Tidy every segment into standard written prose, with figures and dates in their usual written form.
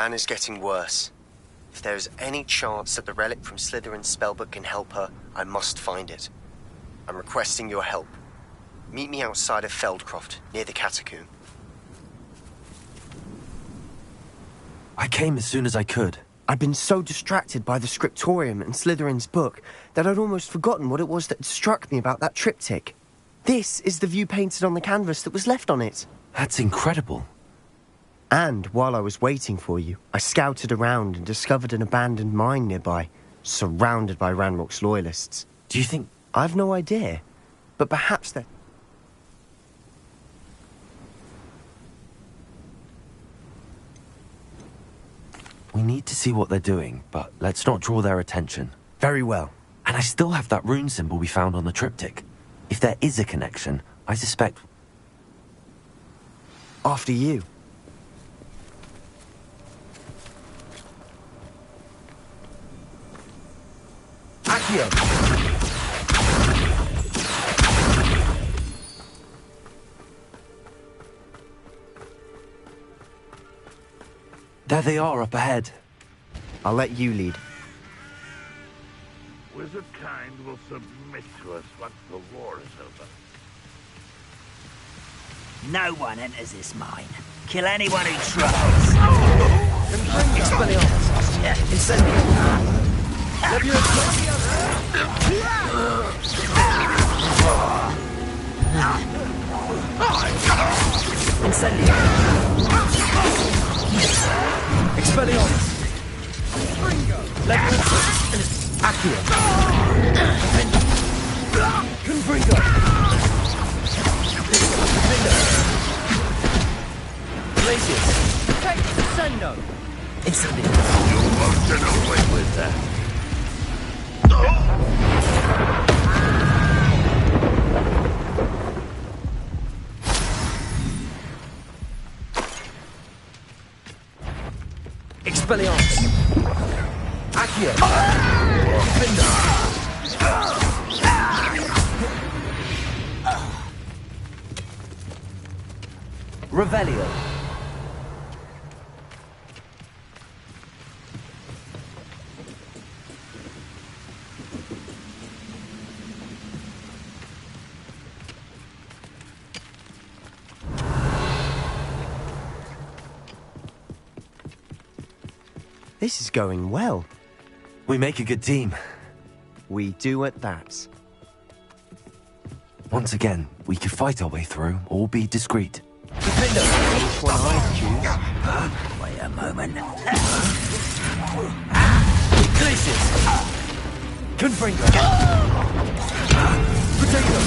Anna's getting worse. If there is any chance that the relic from Slytherin's spellbook can help her, I must find it. I'm requesting your help. Meet me outside of Feldcroft, near the catacomb. I came as soon as I could. I'd been so distracted by the scriptorium and Slytherin's book that I'd almost forgotten what it was that had struck me about that triptych. This is the view painted on the canvas that was left on it. That's incredible. And while I was waiting for you, I scouted around and discovered an abandoned mine nearby, surrounded by Ranrock's loyalists. Do you think... I've no idea, but perhaps they're... We need to see what they're doing, but let's not draw their attention. Very well. And I still have that rune symbol we found on the triptych. If there is a connection, I suspect... After you. Accio! There they are, up ahead. I'll let you lead. Wizard kind will submit to us once the war is over. No one enters this mine. Kill anyone who tries. Expelliarmus! Incendio! Incendio! Expelliarmus! Accio! Confringo! Glacius! Sendo! Incendio! You won't get away with that. Expelliarmus! Accio! Revelio! This is going well. We make a good team. We do at that. Once again, we could fight our way through, or be discreet. Which one I choose? Wait a moment. Glacius! Confringo! Potato!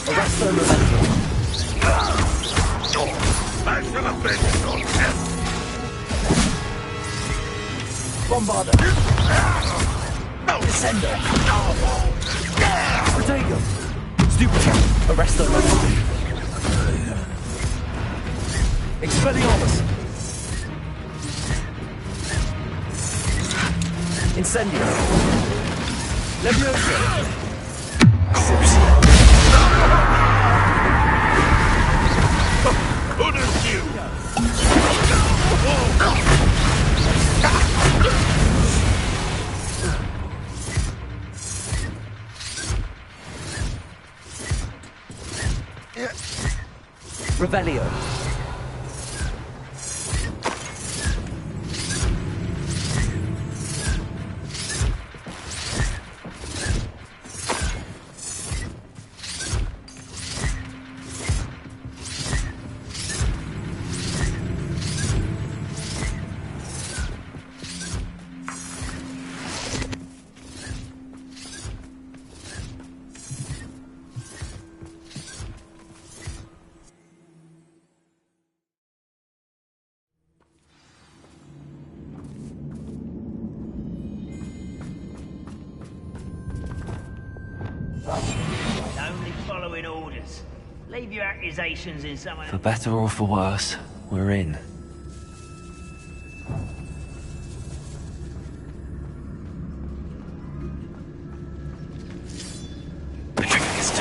Arresto Revelio! Bombarder! Descendo! Protego! Stupid! Arresto Revelio! Expelliarmus! Incendio! Leviosa! Couldn't you? Revelio! Only following orders. Leave your accusations in someone For better or for worse, we're in.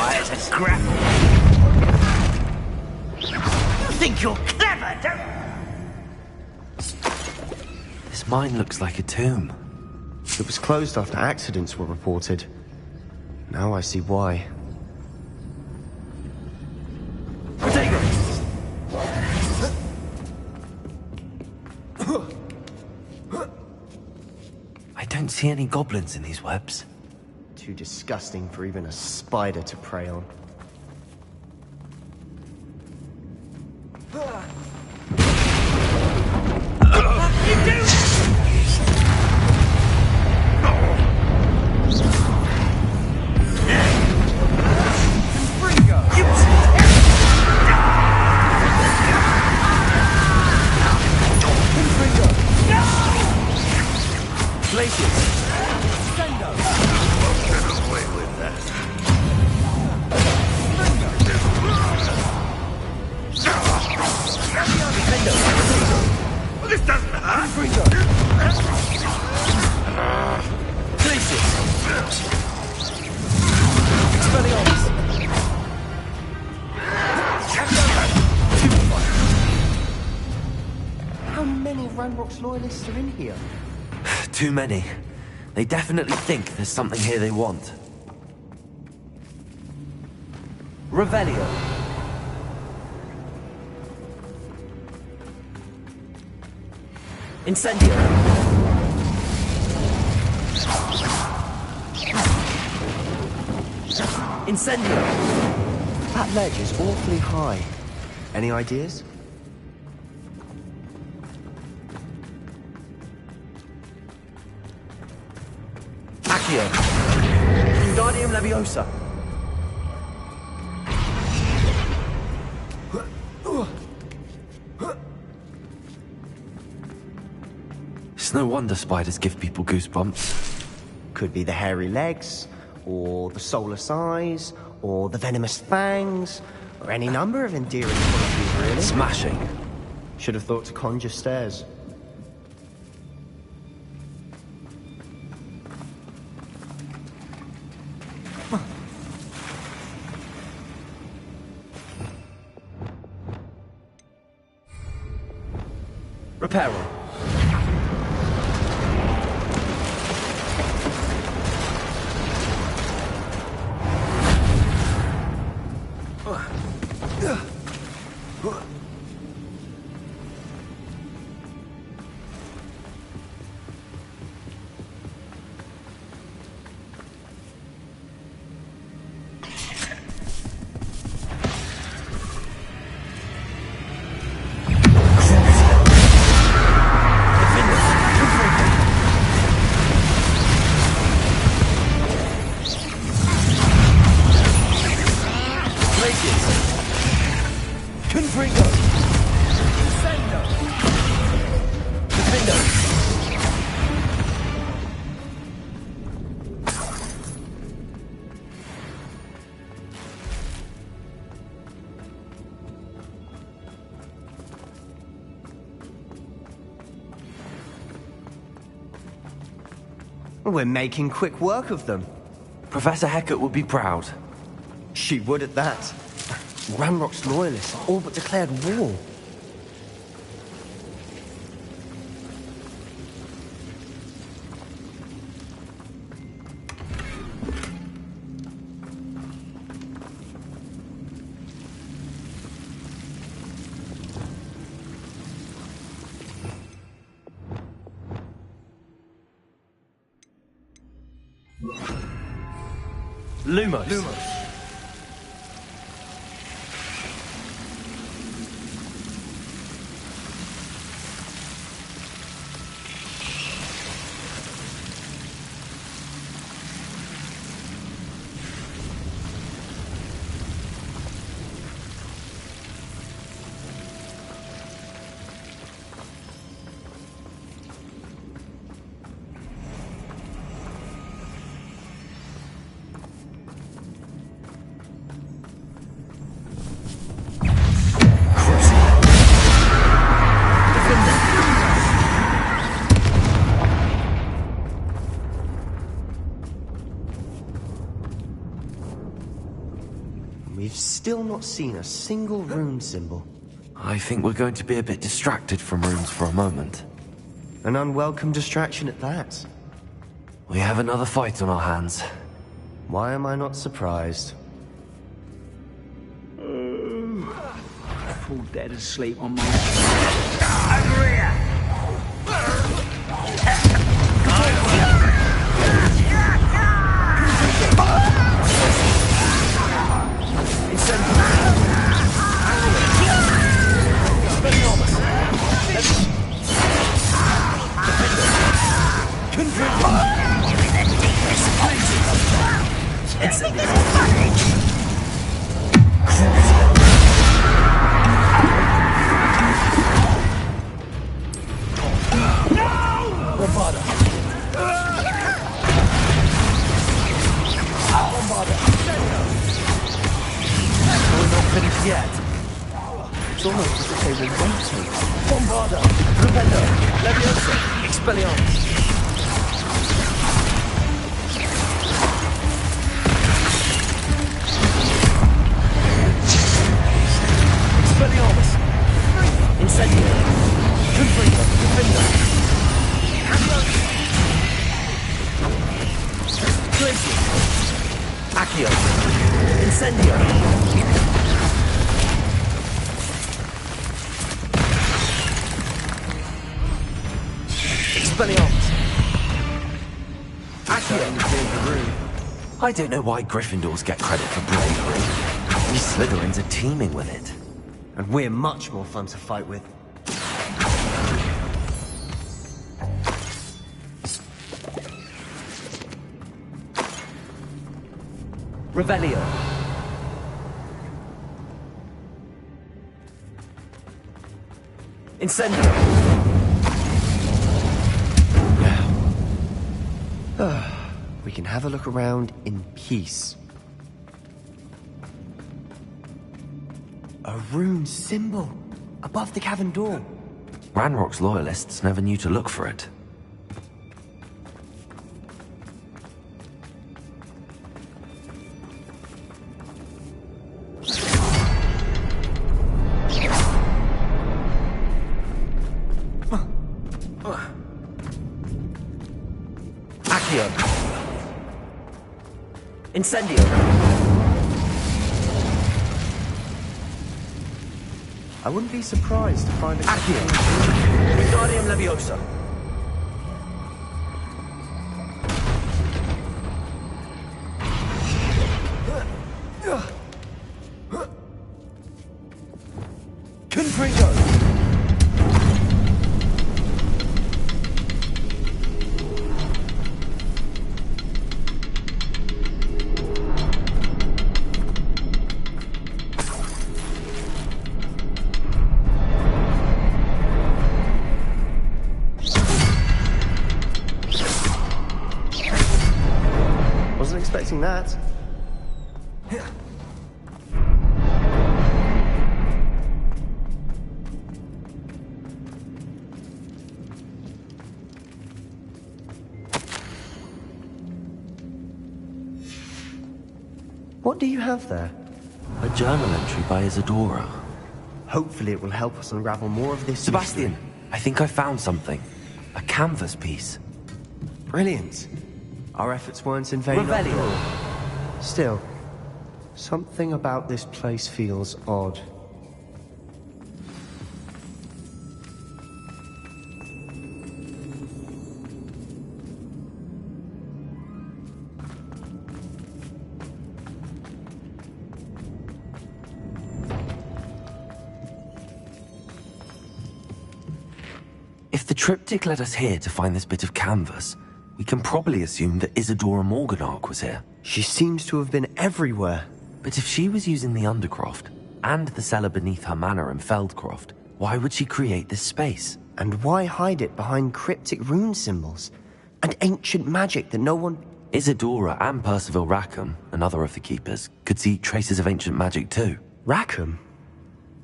quiet as a scrapple. You think you're clever, don't you? This mine looks like a tomb. It was closed after accidents were reported. Now I see why. I don't see any goblins in these webs. Too disgusting for even a spider to prey on. How many Ranrock's loyalists are in here? Too many. They definitely think there's something here they want. Revelio. Incendio. Incendio. That ledge is awfully high. Any ideas? Accio. Wingardium Leviosa. It's no wonder spiders give people goosebumps. Could be the hairy legs, or the soulless eyes, or the venomous fangs, or any number of endearing qualities, really. Smashing. Should have thought to conjure stairs. Reparo. We're making quick work of them. Professor Hecat would be proud. She would at that. Ranrock's loyalists all but declared war. Lumos. We've still not seen a single rune symbol. I think we're going to be a bit distracted from runes for a moment. An unwelcome distraction at that. We have another fight on our hands. Why am I not surprised? I fall dead asleep on my... Over here! It's almost as if they were waiting. Bombarda! Rependo! Leviosa! Expelliarmus! Expelliarmus! Incendio! Confringo! Defender! Glacius! Accio! Incendio! Expelliarmus! Accio! I don't know why Gryffindors get credit for bravery. We Slytherins are teeming with it. And we're much more fun to fight with. Revelio! Incendio! We can have a look around in peace. A rune symbol above the cavern door. Ranrock's loyalists never knew to look for it. Accio! Incendio! I wouldn't be surprised to find a... Accio! Wingardium Leviosa! Confringo! Wasn't expecting that. What do you have there? A journal entry by Isadora. Hopefully it will help us unravel more of this Sebastian, mystery. I think I found something. A canvas piece. Brilliant. Our efforts weren't in vain. after Revelio! all. Still, something about this place feels odd. If the triptych led us here to find this bit of canvas, we can probably assume that Isadora Morganach was here. She seems to have been everywhere. But if she was using the Undercroft, and the cellar beneath her manor in Feldcroft, why would she create this space? And why hide it behind cryptic rune symbols? And ancient magic that no one... Isadora and Percival Rackham, another of the Keepers, could see traces of ancient magic too. Rackham?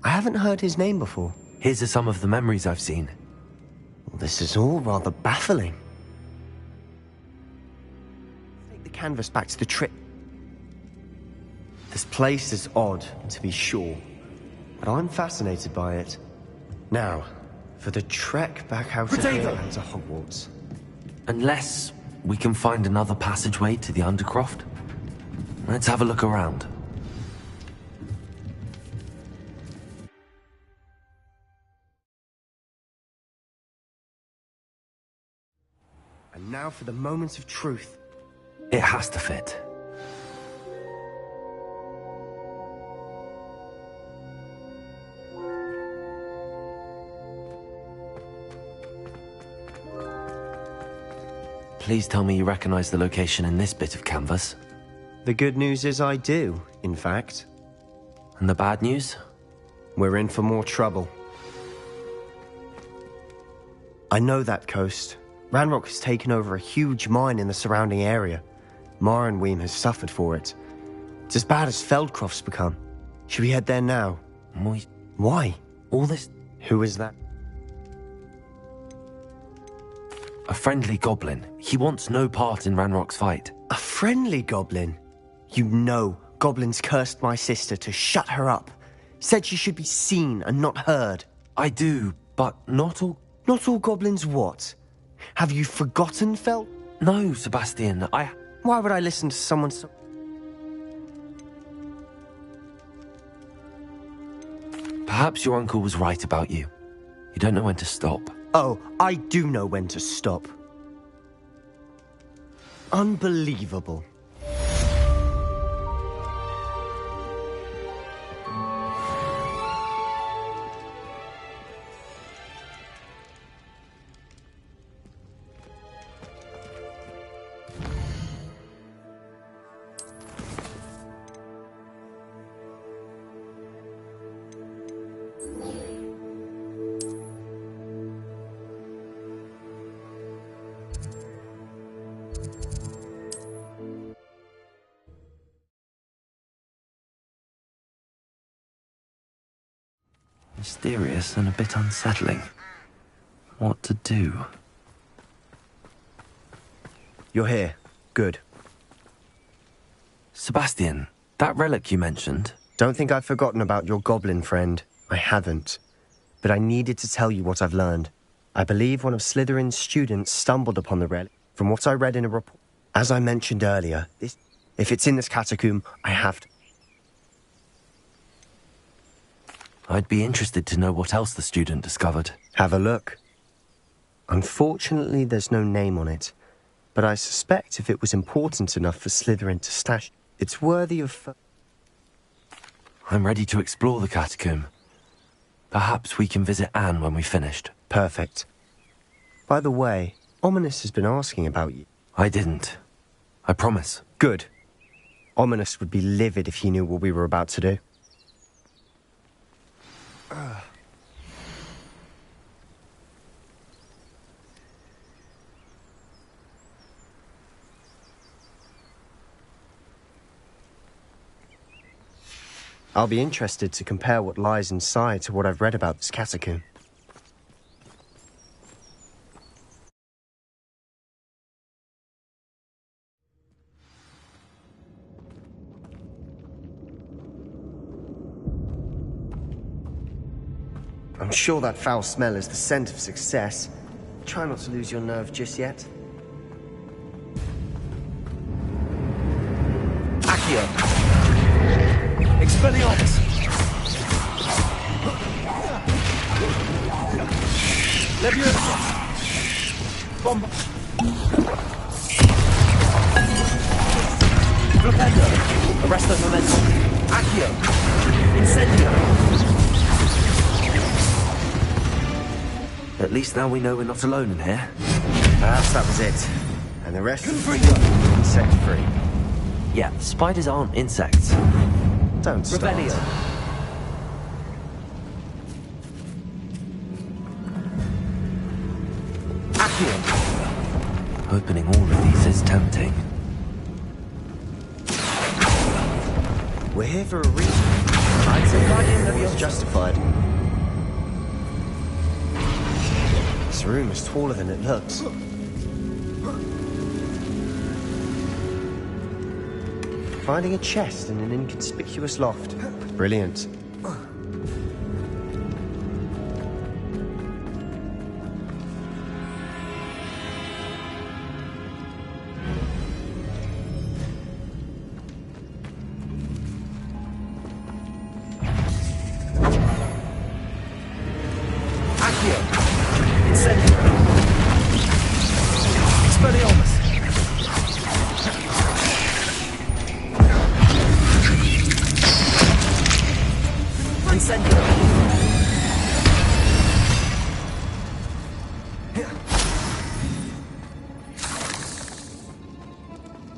I haven't heard his name before. Here's some of the memories I've seen. This is all rather baffling. Take the canvas back to the trip. The This place is odd, to be sure, but I'm fascinated by it. Now, for the trek back out of here and to Hogwarts. Unless we can find another passageway to the Undercroft. Let's have a look around. And now for the moments of truth. It has to fit. Please tell me you recognize the location in this bit of canvas. The good news is I do, in fact. And the bad news? We're in for more trouble. I know that coast. Ranrock has taken over a huge mine in the surrounding area. Marrenweem has suffered for it. It's as bad as Feldcroft's become. Should we head there now? Why? All this... Who is that? A friendly goblin. He wants no part in Ranrock's fight. A friendly goblin? You know, goblins cursed my sister to shut her up. Said she should be seen and not heard. I do, but not all... Not all goblins what? Have you forgotten, No, Sebastian, Why would I listen to someone so... Perhaps your uncle was right about you. You don't know when to stop. Oh, I do know when to stop. Unbelievable. Mysterious and a bit unsettling. What to do? You're here. Good. Sebastian, that relic you mentioned... Don't think I've forgotten about your goblin friend. I haven't. But I needed to tell you what I've learned. I believe one of Slytherin's students stumbled upon the relic. From what I read in a report... As I mentioned earlier, if it's in this catacomb, I have to... I'd be interested to know what else the student discovered. Have a look. Unfortunately, there's no name on it. But I suspect if it was important enough for Slytherin to stash, it's worthy of... I'm ready to explore the catacomb. Perhaps we can visit Anne when we've finished. Perfect. By the way, Ominous has been asking about you. I didn't. I promise. Good. Ominous would be livid if he knew what we were about to do. I'll be interested to compare what lies inside to what I've read about this catacomb. I'm sure that foul smell is the scent of success. Try not to lose your nerve just yet. Accio. Expelliarmus! Leviosa! Bomb! Flipendo! Arresto momentum! Accio! Incendio! At least now we know we're not alone in here. Perhaps that was it. And the rest is insect-free. Yeah, spiders aren't insects. Don't start. Revelio! Accio! Opening all of these is tempting. We're here for a reason. I'd say Guardian Leviosa justified. This room is taller than it looks. Finding a chest in an inconspicuous loft. Brilliant.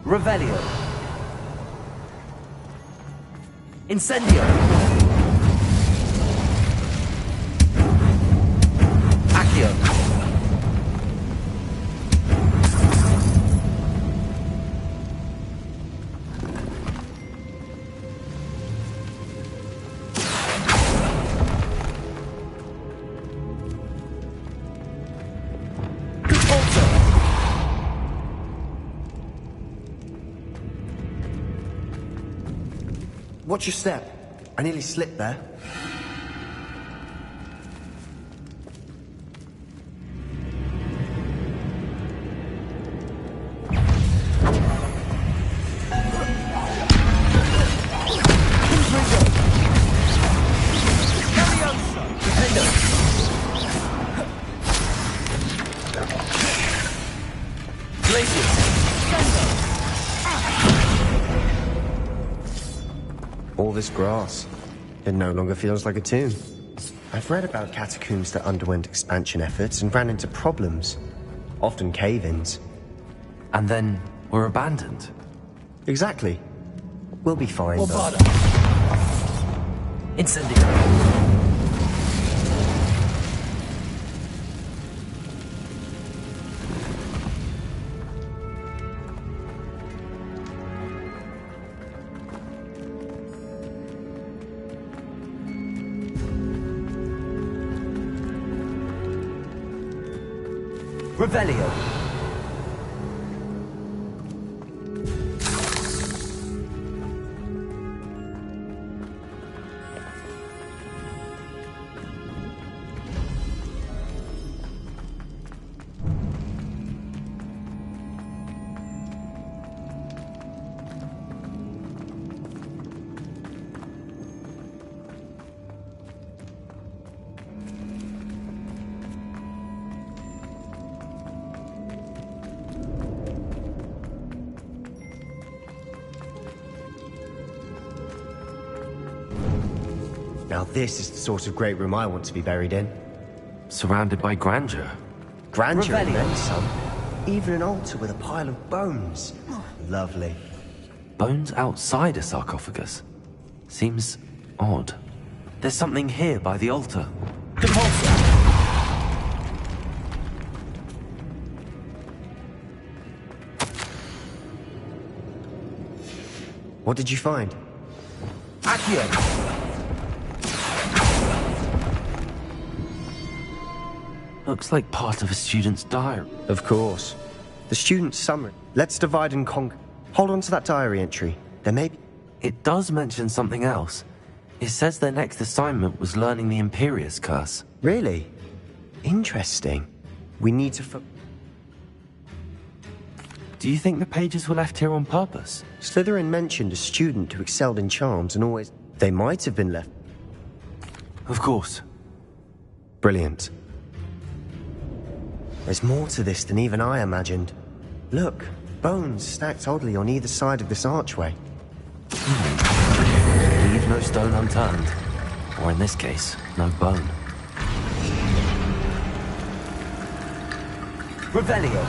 Revelio. Incendio. Accio. Watch your step. I nearly slipped there. All this grass. It no longer feels like a tomb. I've read about catacombs that underwent expansion efforts and ran into problems. Often cave-ins. And then were abandoned. Exactly. We'll be fine, though. Incendio. Revelio. Now this is the sort of great room I want to be buried in. Surrounded by grandeur. Grandeur and Revelio. then some. Even an altar with a pile of bones. Lovely. Bones outside a sarcophagus. Seems odd. There's something here by the altar. What did you find? Accio. Looks like part of a student's diary. Of course. The student's summary. Let's divide and conquer. Hold on to that diary entry. There may be... It does mention something else. It says their next assignment was learning the Imperius Curse. Really? Interesting. We need to Do you think the pages were left here on purpose? Slytherin mentioned a student who excelled in charms and always... They might have been left. Of course. Brilliant. There's more to this than even I imagined. Look, bones stacked oddly on either side of this archway. Leave no stone unturned. Or in this case, no bone. Revelio.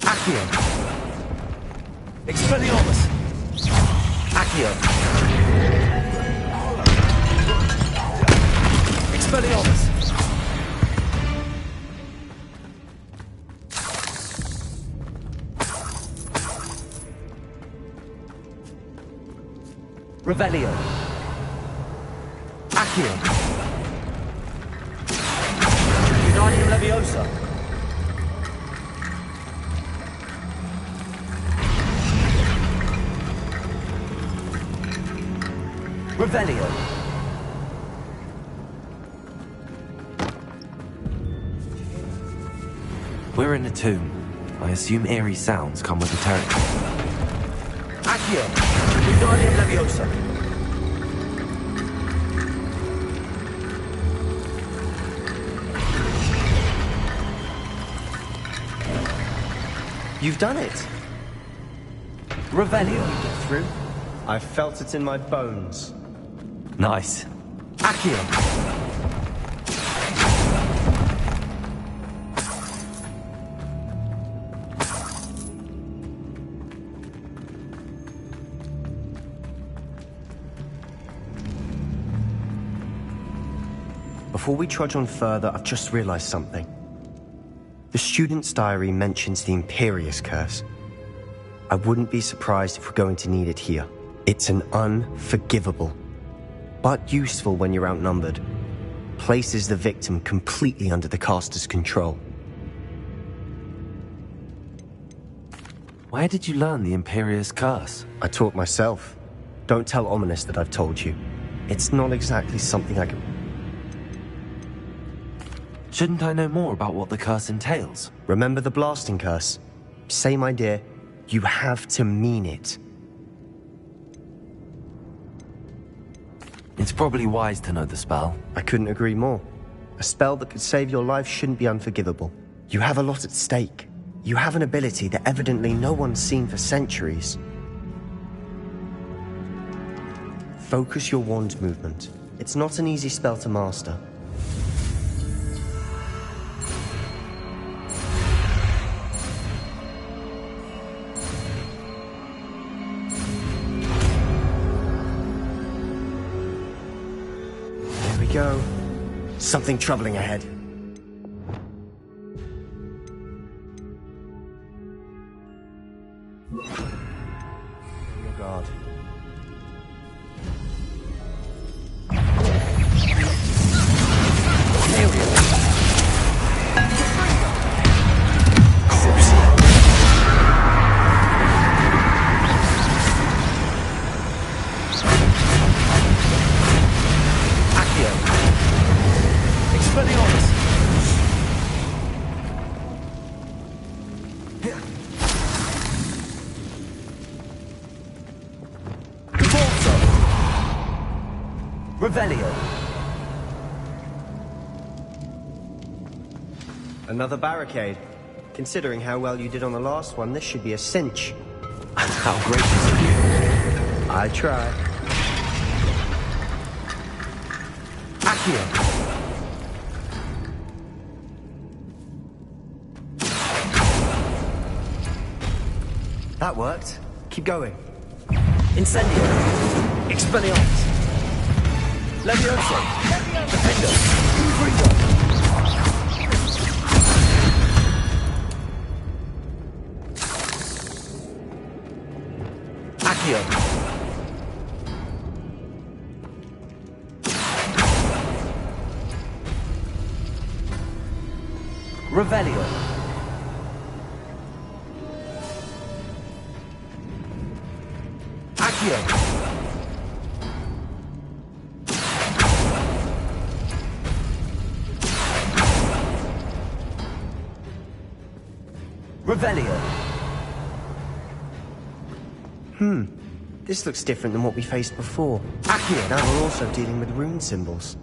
Accio. Expelliarmus. Accio. Expelliarmus. Revelio. Accio. Uniting Leviosa. Revelio. We're in a tomb. I assume eerie sounds come with the territory. Accio. Wingardium Leviosa. You've done it. Revelio. Through? I felt it in my bones. Nice. Accio. Before we trudge on further, I've just realized something. The student's diary mentions the Imperious Curse. I wouldn't be surprised if we're going to need it here. It's an unforgivable, but useful when you're outnumbered. Places the victim completely under the caster's control. Where did you learn the Imperious Curse? I taught myself. Don't tell Ominous that I've told you. It's not exactly something I can... Shouldn't I know more about what the curse entails? Remember the blasting curse? Same idea. You have to mean it. It's probably wise to know the spell. I couldn't agree more. A spell that could save your life shouldn't be unforgivable. You have a lot at stake. You have an ability that evidently no one's seen for centuries. Focus your wand movement. It's not an easy spell to master. Go. Something troubling ahead. On your guard. Revelio. Another barricade. Considering how well you did on the last one, this should be a cinch. How gracious of you. I try. Accio. That worked. Keep going. Incendio. Expelliarmus. Leviosa. Defender. Freedom. Accio. Revelio. Accio. Revelio. This looks different than what we faced before. Accio. Now we're also dealing with rune symbols.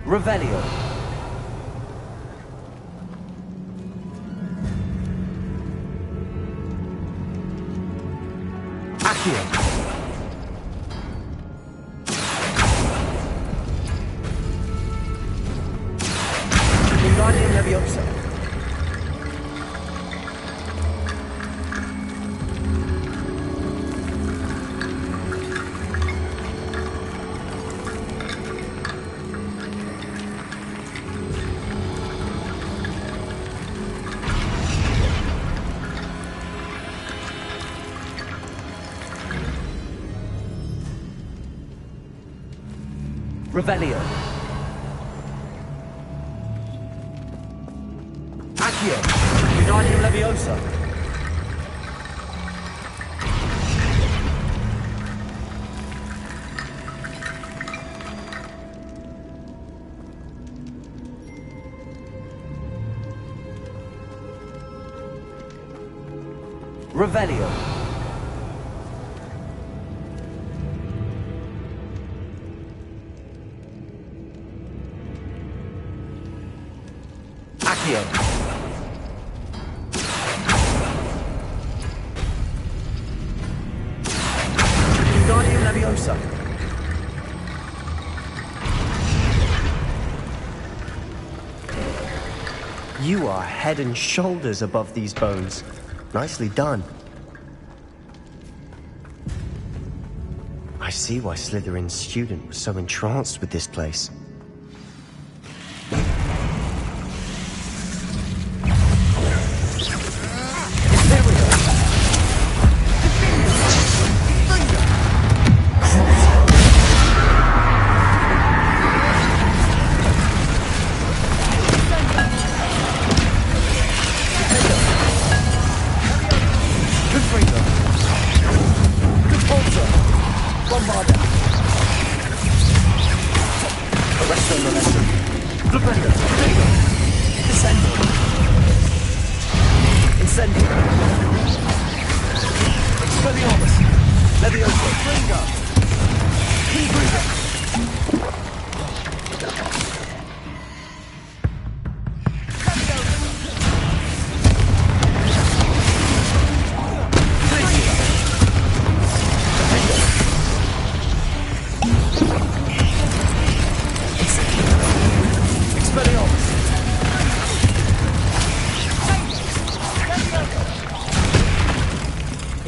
Revelio. Wingardium Leviosa. Revelio. Accio. Wingardium Leviosa. Revelio. Accio. Wingardium Leviosa. You are head and shoulders above these bones. Nicely done. I see why Slytherin's student was so entranced with this place.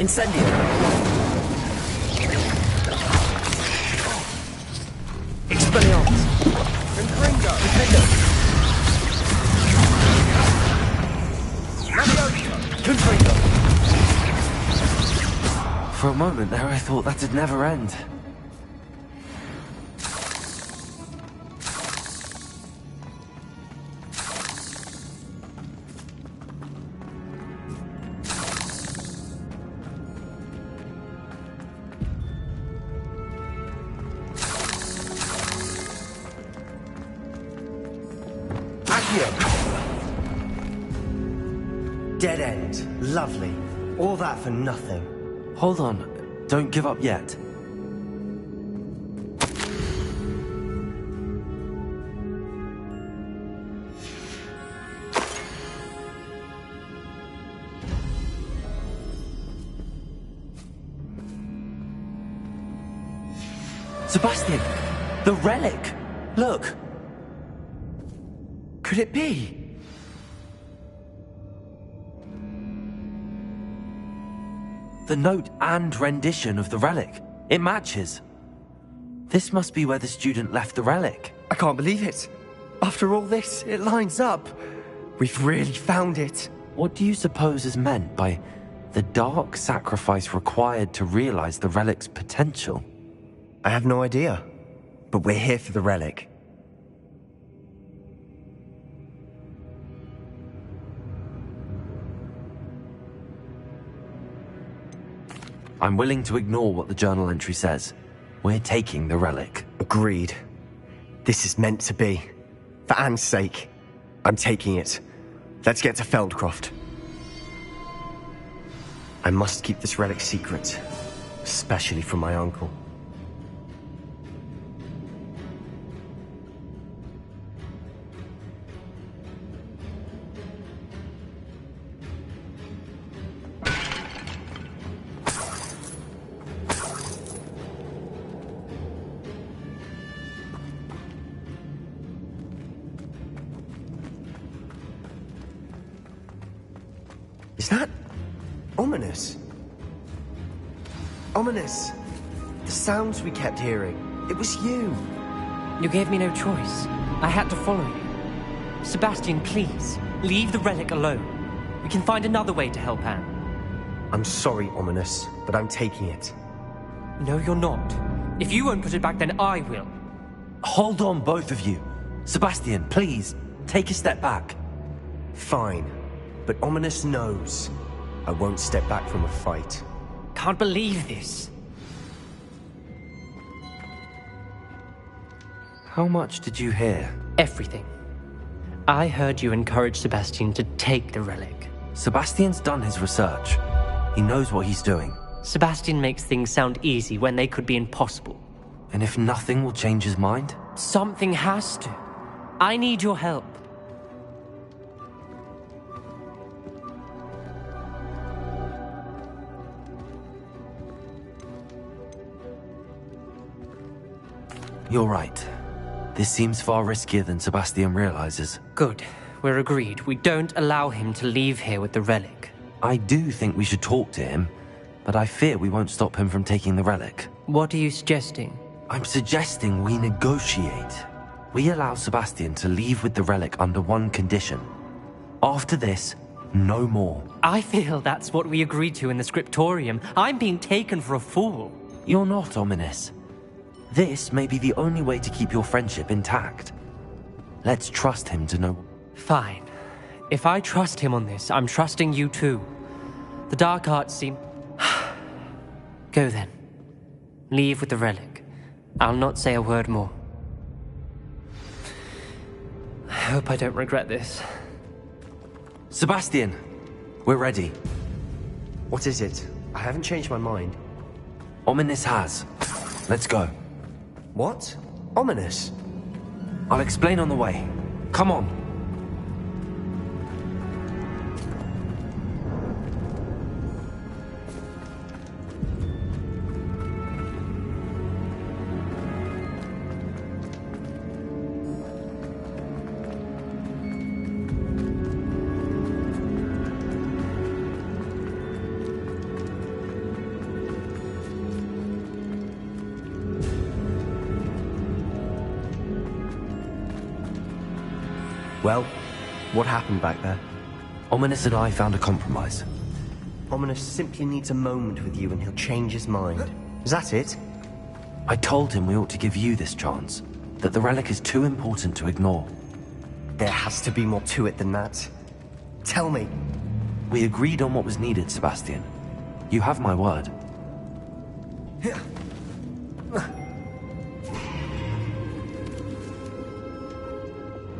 Incendio. Expelliarmus. Confringo. Defendo. Confringo. For a moment there, I thought that'd never end. Dead end. Lovely. All that for nothing. Hold on. Don't give up yet. Sebastian! The relic! Look! Could it be? The note and rendition of the relic. It matches. This must be where the student left the relic. I can't believe it. After all this, it lines up. We've really found it. What do you suppose is meant by the dark sacrifice required to realize the relic's potential? I have no idea. But we're here for the relic. I'm willing to ignore what the journal entry says. We're taking the relic. Agreed. This is meant to be. For Anne's sake, I'm taking it. Let's get to Feldcroft. I must keep this relic secret, especially from my uncle. Is that ominous? Ominous! The sounds we kept hearing. It was you. You gave me no choice. I had to follow you. Sebastian, please, leave the relic alone. We can find another way to help Anne. I'm sorry, Ominous, but I'm taking it. No, you're not. If you won't put it back, then I will. Hold on, both of you. Sebastian, please, take a step back. Fine, but Ominous knows I won't step back from a fight. Can't believe this. How much did you hear? Everything. I heard you encourage Sebastian to take the relic. Sebastian's done his research. He knows what he's doing. Sebastian makes things sound easy when they could be impossible. And if nothing will change his mind? Something has to. I need your help. You're right. This seems far riskier than Sebastian realizes. Good. We're agreed. We don't allow him to leave here with the relic. I do think we should talk to him, but I fear we won't stop him from taking the relic. What are you suggesting? I'm suggesting we negotiate. We allow Sebastian to leave with the relic under one condition. After this, no more. I feel that's what we agreed to in the scriptorium. I'm being taken for a fool. You're not, Ominous. This may be the only way to keep your friendship intact. Let's trust him to know. Fine. If I trust him on this, I'm trusting you too. The dark arts seem... Go then. Leave with the relic. I'll not say a word more. I hope I don't regret this. Sebastian, we're ready. What is it? I haven't changed my mind. Ominous has. Let's go. What? Ominous? I'll explain on the way. Come on. Well, what happened back there? Ominous and I found a compromise. Ominous simply needs a moment with you and he'll change his mind. Is that it? I told him we ought to give you this chance, that the relic is too important to ignore. There has to be more to it than that. Tell me. We agreed on what was needed, Sebastian. You have my word.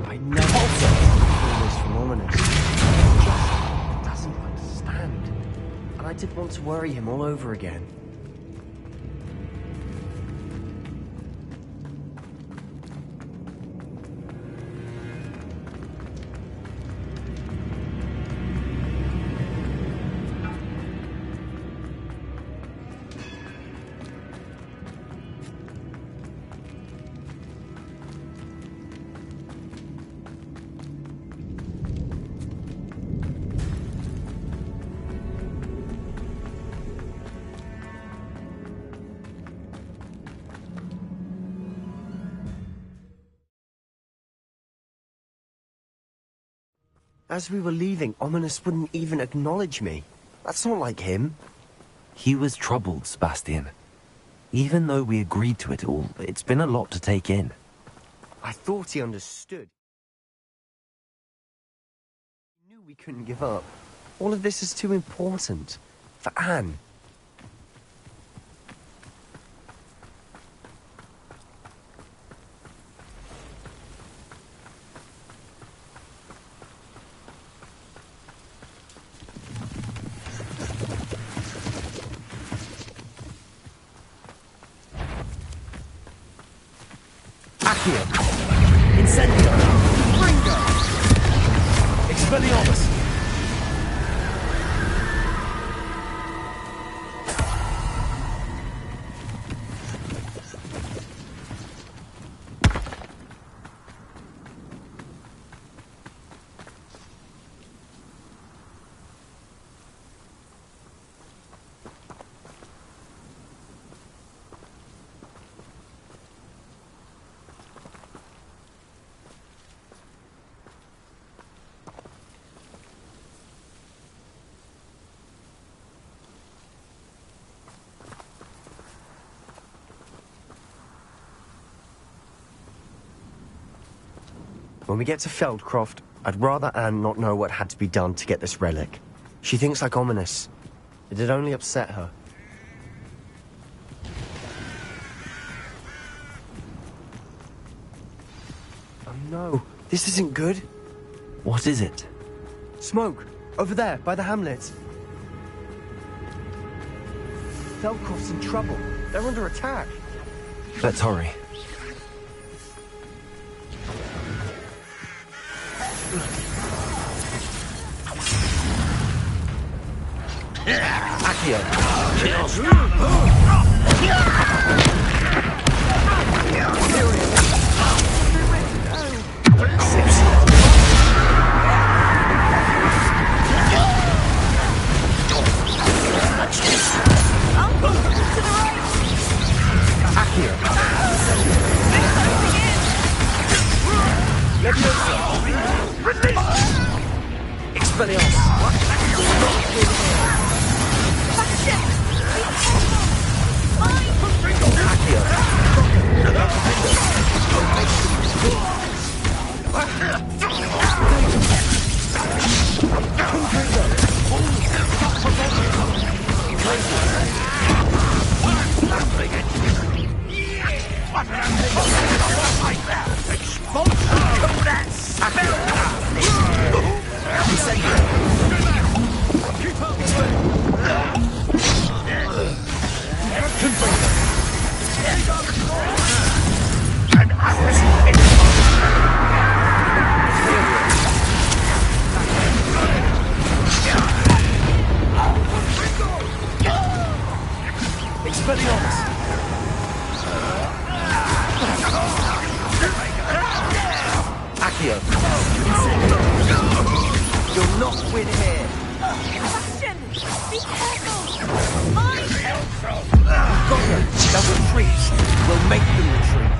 I never heard this from Ominous. He just doesn't understand. And I didn't want to worry him all over again. As we were leaving, Ominous wouldn't even acknowledge me. That's not like him. He was troubled, Sebastian. Even though we agreed to it all, it's been a lot to take in. I thought he understood. He knew we couldn't give up. All of this is too important. For Anne. Incendio! Ringo! Expelliarmus! When we get to Feldcroft, I'd rather Anne not know what had to be done to get this relic. She thinks like ominous. It'd only upset her. Oh no, this isn't good. What is it? Smoke! Over there, by the hamlet. Feldcroft's in trouble. They're under attack. Let's hurry. You'll not win here. Sebastian, be careful! Mine! Got her. They'll retreat. We'll make them retreat.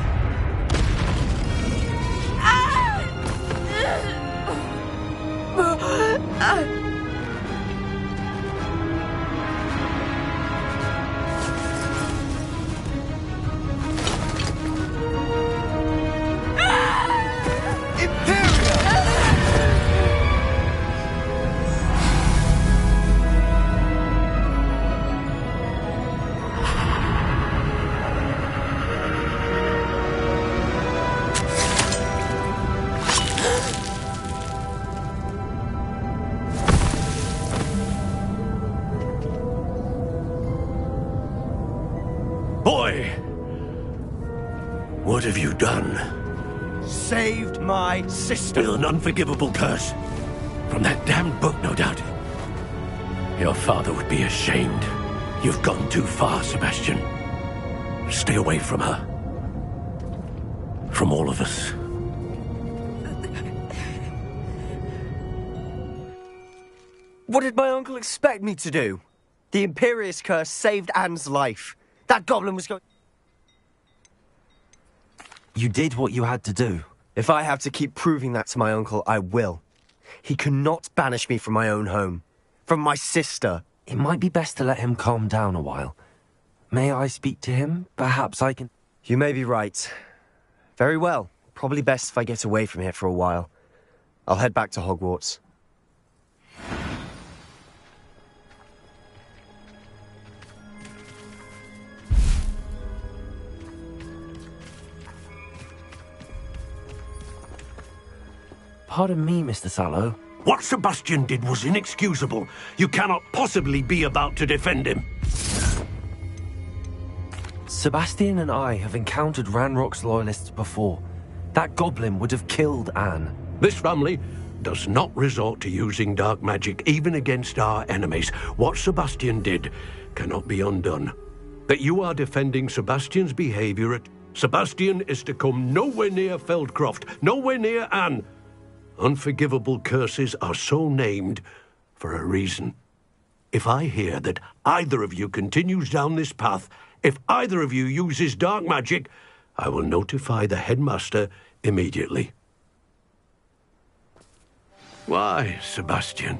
Boy! What have you done? Saved my sister. With an unforgivable curse. From that damned book, no doubt. Your father would be ashamed. You've gone too far, Sebastian. Stay away from her. From all of us. What did my uncle expect me to do? The Imperius curse saved Anne's life. That goblin was going... You did what you had to do. If I have to keep proving that to my uncle, I will. He cannot banish me from my own home. From my sister. It might be best to let him calm down a while. May I speak to him? Perhaps I can... You may be right. Very well. Probably best if I get away from here for a while. I'll head back to Hogwarts. Pardon me, Mr. Sallow. What Sebastian did was inexcusable. You cannot possibly be about to defend him. Sebastian and I have encountered Ranrock's loyalists before. That goblin would have killed Anne. This family does not resort to using dark magic, even against our enemies. What Sebastian did cannot be undone. That you are defending Sebastian's behavior at... Sebastian is to come nowhere near Feldcroft, nowhere near Anne. Unforgivable curses are so named for a reason. If I hear that either of you continues down this path, if either of you uses dark magic, I will notify the headmaster immediately. Why, Sebastian?